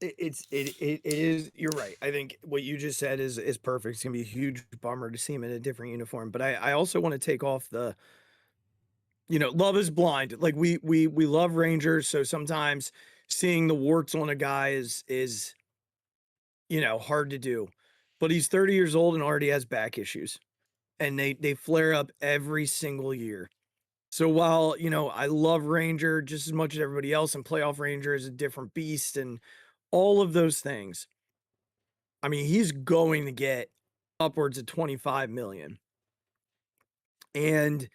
It is, you're right. I think what you just said is perfect. It's gonna be a huge bummer to see him in a different uniform. But I also want to take off the, love is blind. Like we love Rangers, so sometimes seeing the warts on a guy is hard to do. But he's 30 years old and already has back issues. And they flare up every single year. So while, I love Ranger just as much as everybody else, and playoff Ranger is a different beast and all of those things. I mean, he's going to get upwards of 25 million. And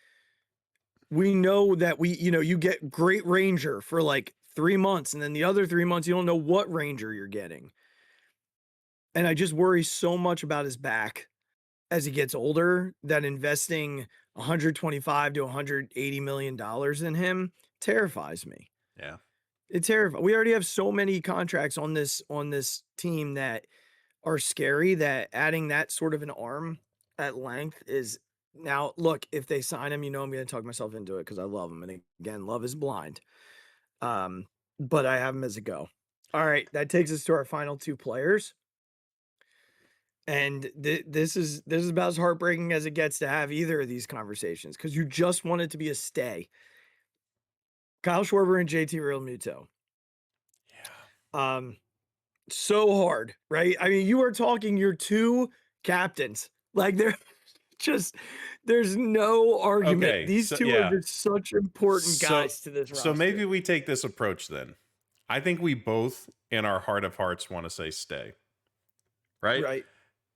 we know that you get great Ranger for like 3 months, and then the other 3 months, you don't know what Ranger you're getting. And I just worry so much about his back as he gets older that investing 125 to 180 million dollars in him terrifies me. Yeah. It terrifies. We already have so many contracts on this team that are scary, that adding that sort of an arm at length is now. Look, if they sign him, I'm going to talk myself into it because I love him, and again, love is blind. But I have him as a go. All right, that takes us to our final two players. And this is about as heartbreaking as it gets to have either of these conversations, because you just want it to be a stay. Kyle Schwarber and JT Realmuto. Yeah. So hard, right? I mean, you are talking your two captains. Like there's no argument. Okay, These two are just such important guys to this roster. So maybe we take this approach then. I think we both, in our heart of hearts, want to say stay. Right? Right.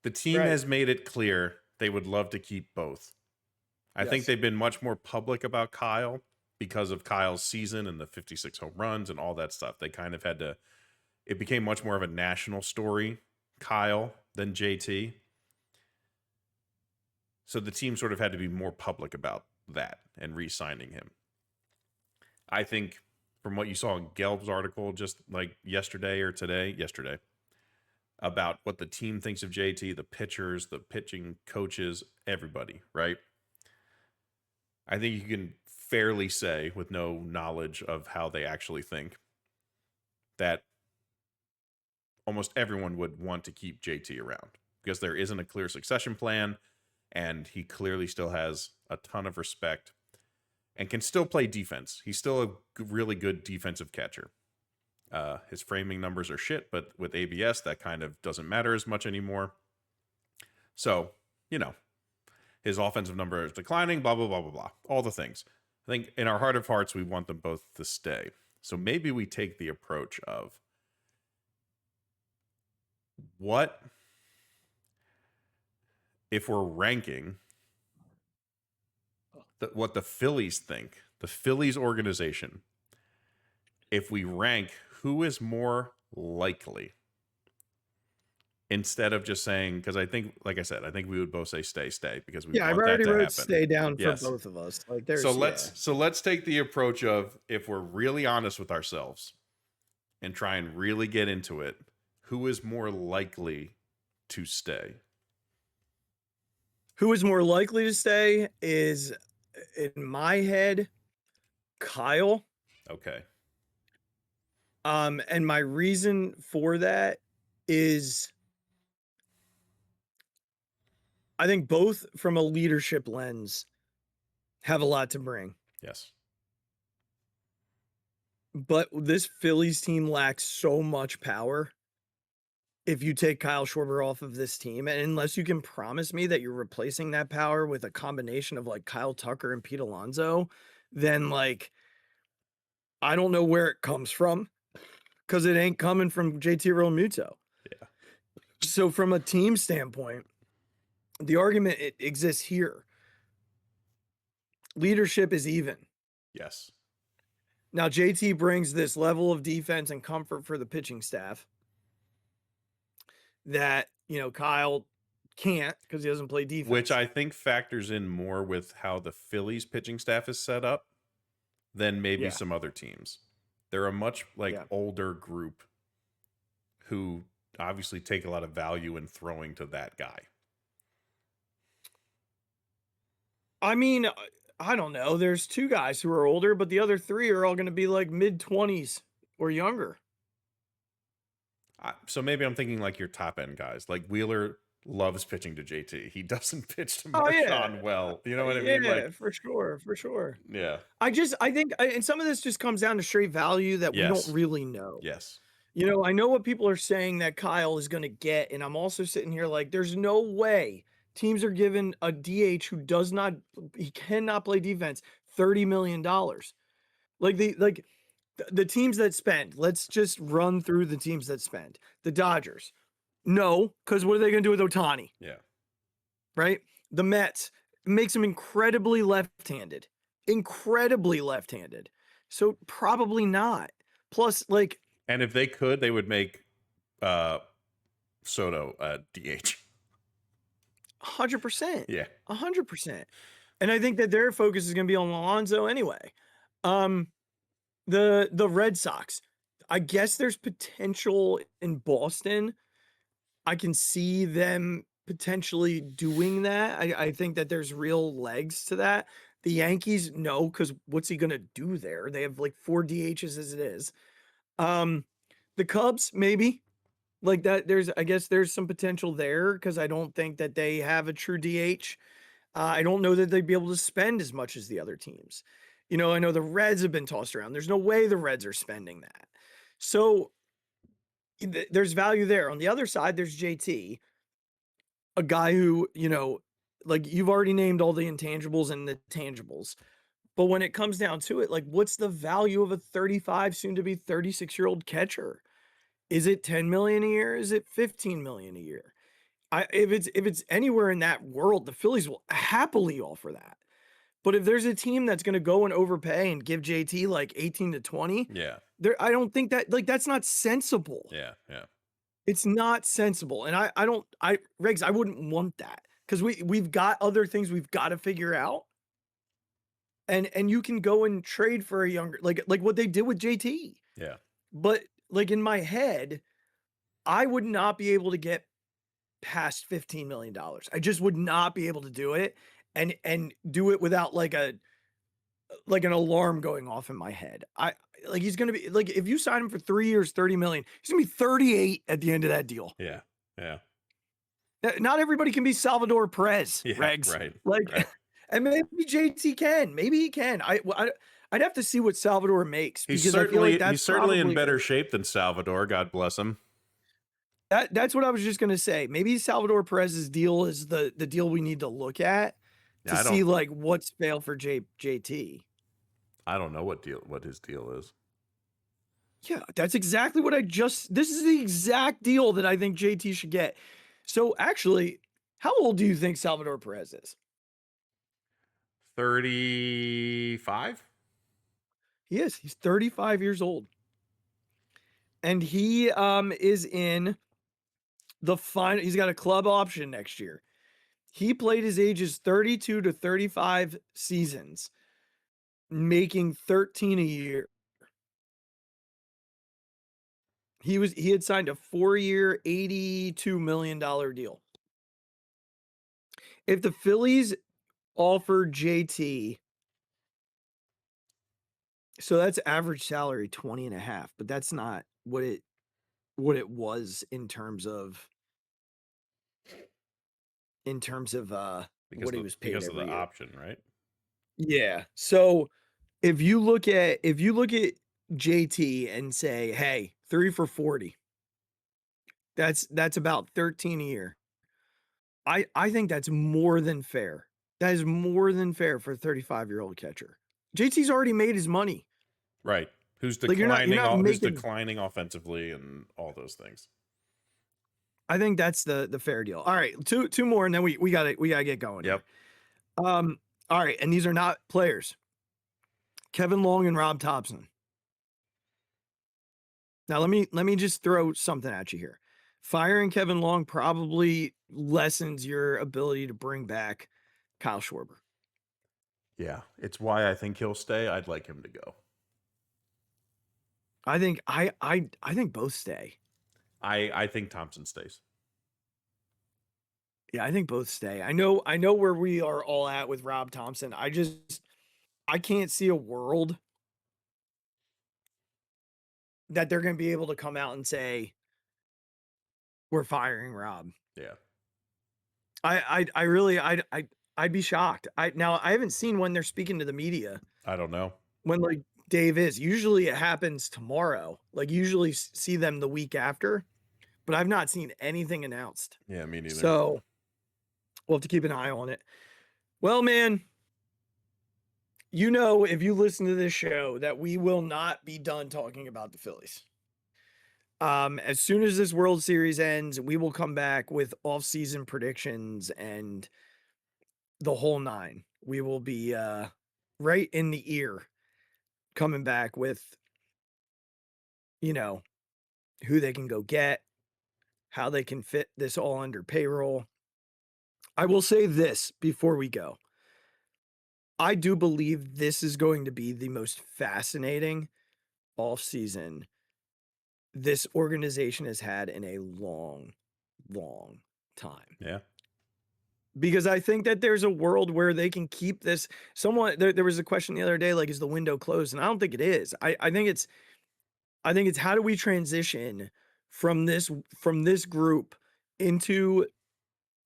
The team has made it clear they would love to keep both. I think they've been much more public about Kyle because of Kyle's season and the 56 home runs and all that stuff. They kind of had to, it became much more of a national story, Kyle, than JT. So the team sort of had to be more public about that and re-signing him. I think from what you saw in Gelb's article just like yesterday, about what the team thinks of JT, the pitchers, the pitching coaches, everybody, right? I think you can fairly say, with no knowledge of how they actually think, that almost everyone would want to keep JT around because there isn't a clear succession plan, and he clearly still has a ton of respect and can still play defense. He's still a really good defensive catcher. His framing numbers are shit, but with ABS, that kind of doesn't matter as much anymore. So, his offensive number is declining, blah, blah, blah, blah, blah. All the things. I think in our heart of hearts, we want them both to stay. So maybe we take the approach of what if we're ranking what the Phillies think, the Phillies organization, if we rank who is more likely, instead of just saying, because I think, like I said, I think we would both say stay because we want that to happen. Stay down for both of us. Like there's so let's take the approach of, if we're really honest with ourselves and try and really get into it, who is more likely to stay? Who is more likely to stay is, in my head, Kyle. Okay. And my reason for that is, I think both from a leadership lens have a lot to bring. Yes. But this Phillies team lacks so much power. If you take Kyle Schwarber off of this team, and unless you can promise me that you're replacing that power with a combination of like Kyle Tucker and Pete Alonso, then like, I don't know where it comes from, because it ain't coming from JT Realmuto. Yeah. So from a team standpoint, the argument exists here. Leadership is even. Yes. Now, JT brings this level of defense and comfort for the pitching staff that, Kyle can't because he doesn't play defense. Which I think factors in more with how the Phillies pitching staff is set up than maybe some other teams. They're a much older group who obviously take a lot of value in throwing to that guy. I mean, I don't know. There's 2 guys who are older, but the other 3 are all going to be like mid-20s or younger. So maybe I'm thinking like your top end guys. Like Wheeler loves pitching to JT. He doesn't pitch to Marshawn well. You know what I mean? Yeah, for sure. Yeah. I think, and some of this just comes down to straight value that we don't really know. Yes. I know what people are saying that Kyle is going to get, and I'm also sitting here like, there's no way teams are giving a DH who he cannot play defense $30 million. The teams that spend, let's just run through the teams that spend. The Dodgers, no, because what are they going to do with Ohtani? Yeah. Right? The Mets, makes them incredibly left-handed. So probably not. Plus, and if they could, they would make Soto DH. 100%. Yeah. 100%. And I think that their focus is going to be on Alonso anyway. The Red Sox, I guess there's potential in Boston. I can see them potentially doing that. I think that there's real legs to that. The Yankees, no, because what's he going to do there? They have 4 DHs as it is. The Cubs, maybe. I guess there's some potential there because I don't think that they have a true DH. I don't know that they'd be able to spend as much as the other teams. I know the Reds have been tossed around. There's no way the Reds are spending that. So there's value there. On the other side, there's JT, a guy who, you've already named all the intangibles and the tangibles. But when it comes down to it, what's the value of a 35, soon to be 36-year-old catcher? Is it 10 million a year? Is it 15 million a year? If it's anywhere in that world, the Phillies will happily offer that. But if there's a team that's going to go and overpay and give JT 18 to 20, I don't think that that's not sensible. Yeah. It's not sensible. And Regz, I wouldn't want that because we've got other things we've got to figure out. And you can go and trade for a younger, like what they did with JT. Yeah. But in my head, I would not be able to get past $15 million. I just would not be able to do it and do it without an alarm going off in my head. He's going to be if you sign him for 3 years, 30 million, he's going to be 38 at the end of that deal. Yeah. Not everybody can be Salvador Perez, Regz. Right. Right. And maybe JT can. Maybe he can. I'd have to see what Salvador makes. He's certainly in better shape than Salvador. God bless him. That's what I was just going to say. Maybe Salvador Perez's deal is the deal we need to look at to see what's failed for JT. I don't know what his deal is. Yeah, that's exactly what this is the exact deal that I think JT should get. So actually, how old do you think Salvador Perez is? 35? He is. He's 35 years old. And he is in the final. He's got a club option next year. He played his ages 32 to 35 seasons, making 13 a year. He had signed a 4-year, $82 million deal. If the Phillies offered JT, so that's average salary 20 and a half, but that's not what it was in terms of what he was paid because of the year. option, right? Yeah. So if you look at JT and say, hey, 3 for 40, that's about 13 a year. I think that's more than fair. That is more than fair for a 35-year-old catcher. JT's already made his money. Right. Who's declining who's declining offensively and all those things. I think that's the fair deal. All right, two more and then we gotta get going. Yep. All right, and these are not players. Kevin Long and Rob Thompson. Now let me just throw something at you here. Firing Kevin Long probably lessens your ability to bring back Kyle Schwarber. Yeah, it's why I think he'll stay. I'd like him to go. I think both stay. I think Thompson stays. Yeah, I think both stay. I know where we are all at with Rob Thompson. I can't see a world that they're going to be able to come out and say we're firing Rob. Yeah. I'd be shocked. I haven't seen when they're speaking to the media. I don't know. When like Dave is. Usually it happens tomorrow. Like usually see them the week after, but I've not seen anything announced. Yeah, me neither. So we'll have to keep an eye on it. Well, man, you know, if you listen to this show, that we will not be done talking about the Phillies. As soon as this World Series ends, we will come back with off-season predictions and the whole nine. We will be right in the ear coming back with, you know, who they can go get, how they can fit this all under payroll. I will say this before we go. I do believe this is going to be the most fascinating offseason this organization has had in a long, long time. Yeah. Because I think that there's a world where they can keep this somewhat. There was a question the other day, like, is the window closed? And I don't think it is. I think it's how do we transition from this group into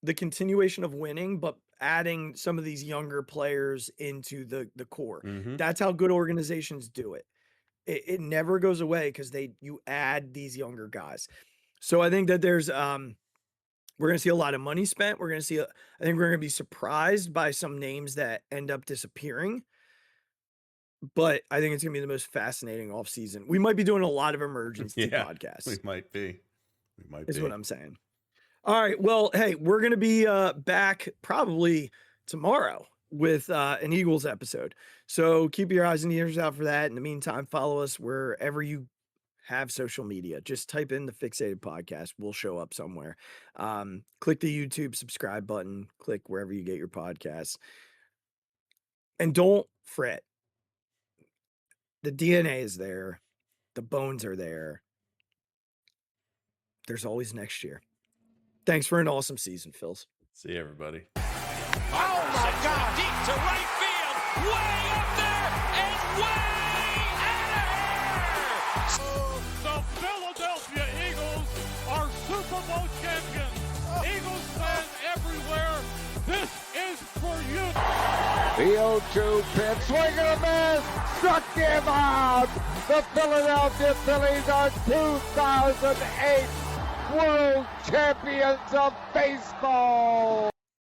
the continuation of winning, but adding some of these younger players into the core. Mm-hmm. That's how good organizations do it. It never goes away because you add these younger guys. So I think that there's we're going to see a lot of money spent. I think we're going to be surprised by some names that end up disappearing. But I think it's going to be the most fascinating offseason. We might be doing a lot of emergency podcasts. We might be. Is what I'm saying. All right. Well, hey, we're going to be back probably tomorrow with an Eagles episode. So keep your eyes and ears out for that. In the meantime, follow us wherever you have social media. Just type in the Phixated Podcast. We'll show up somewhere. Click the YouTube subscribe button. Click wherever you get your podcasts. And don't fret. The DNA is there. The bones are there. There's always next year. Thanks for an awesome season, Phils. See everybody. Oh my God! Deep to right field, way up there and way out of here. The Philadelphia Eagles are Super Bowl champions. Eagles fans everywhere, this is for you. The 0-2 pitch, swing and a miss, struck him out. The Philadelphia Phillies are 2008 World Champions of Baseball.